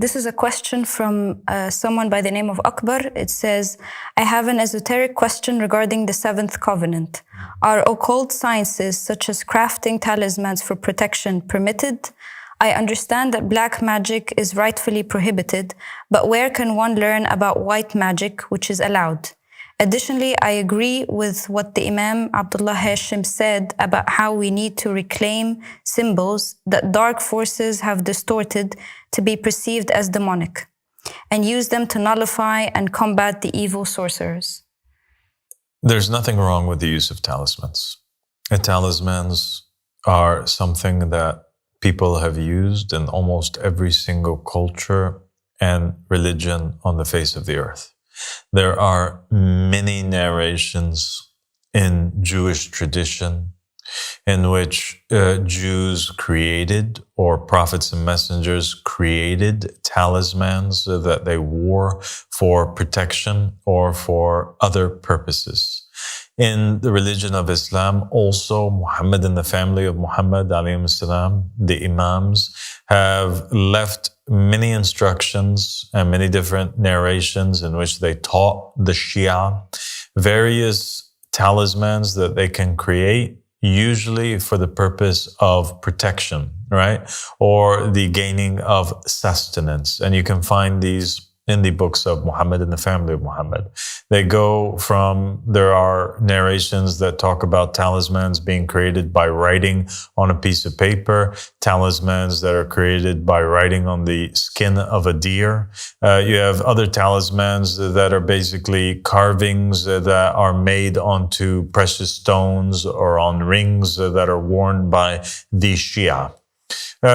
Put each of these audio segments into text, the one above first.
This is a question from someone by the name of Akbar. It says, I have an esoteric question regarding the seventh covenant. Are occult sciences such as crafting talismans for protection permitted? I understand that black magic is rightfully prohibited, but where can one learn about white magic, which is allowed? Additionally, I agree with what the Imam Abdullah Hashim said about how we need to reclaim symbols that dark forces have distorted to be perceived as demonic, and use them to nullify and combat the evil sorcerers. There's nothing wrong with the use of talismans. Talismans are something that people have used in almost every single culture and religion on the face of the earth. There are many narrations in Jewish tradition in which Jews created, or prophets and messengers created, talismans that they wore for protection or for other purposes. In the religion of Islam, also Muhammad and the family of Muhammad alayhi salam, the Imams, have left many instructions and many different narrations in which they taught the Shia various talismans that they can create, usually for the purpose of protection, right? Or the gaining of sustenance. And you can find these in the books of Muhammad and the family of Muhammad. They go from, there are narrations that talk about talismans being created by writing on a piece of paper, talismans that are created by writing on the skin of a deer. You have other talismans that are basically carvings that are made onto precious stones or on rings that are worn by the Shia.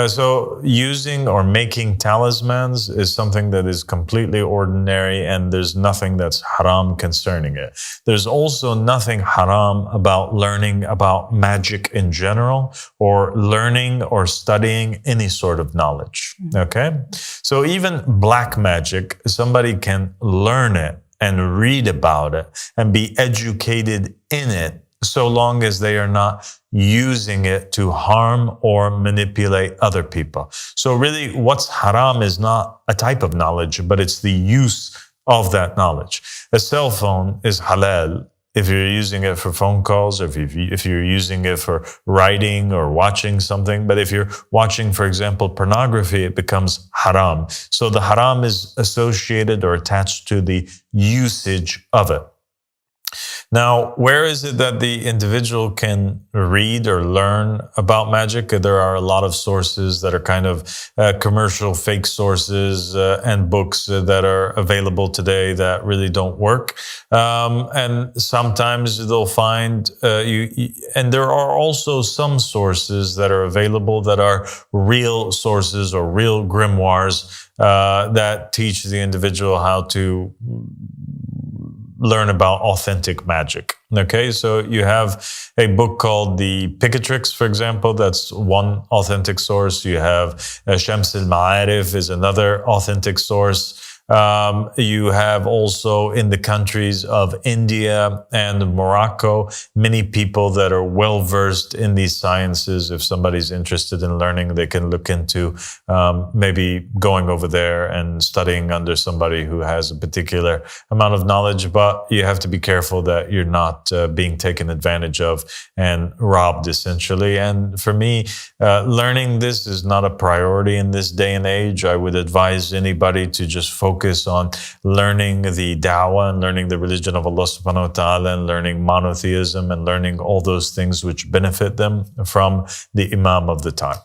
So using or making talismans is something that is completely ordinary, and there's nothing that's haram concerning it. There's also nothing haram about learning about magic in general, or learning or studying any sort of knowledge. Okay? So even black magic, somebody can learn it and read about it and be educated in it, so long as they are not using it to harm or manipulate other people. So really, what's haram is not a type of knowledge, but it's the use of that knowledge. A cell phone is halal if you're using it for phone calls, or if you're using it for writing or watching something. But if you're watching, for example, pornography, it becomes haram. So the haram is associated or attached to the usage of it. Now, where is it that the individual can read or learn about magic? There are a lot of sources that are kind of commercial fake sources and books that are available today that really don't work. And sometimes they'll find and there are also some sources that are available that are real sources or real grimoires that teach the individual how to learn about authentic magic. Okay, so you have a book called The Picatrix, for example. That's one authentic source. You have Shams al-Ma'arif is another authentic source. You have also in the countries of India and Morocco, many people that are well-versed in these sciences. If somebody's interested in learning, they can look into maybe going over there and studying under somebody who has a particular amount of knowledge. But you have to be careful that you're not being taken advantage of and robbed, essentially. And for me, learning this is not a priority in this day and age. I would advise anybody to just focus on learning the da'wah and learning the religion of Allah subhanahu wa ta'ala, and learning monotheism and learning all those things which benefit them from the Imam of the time.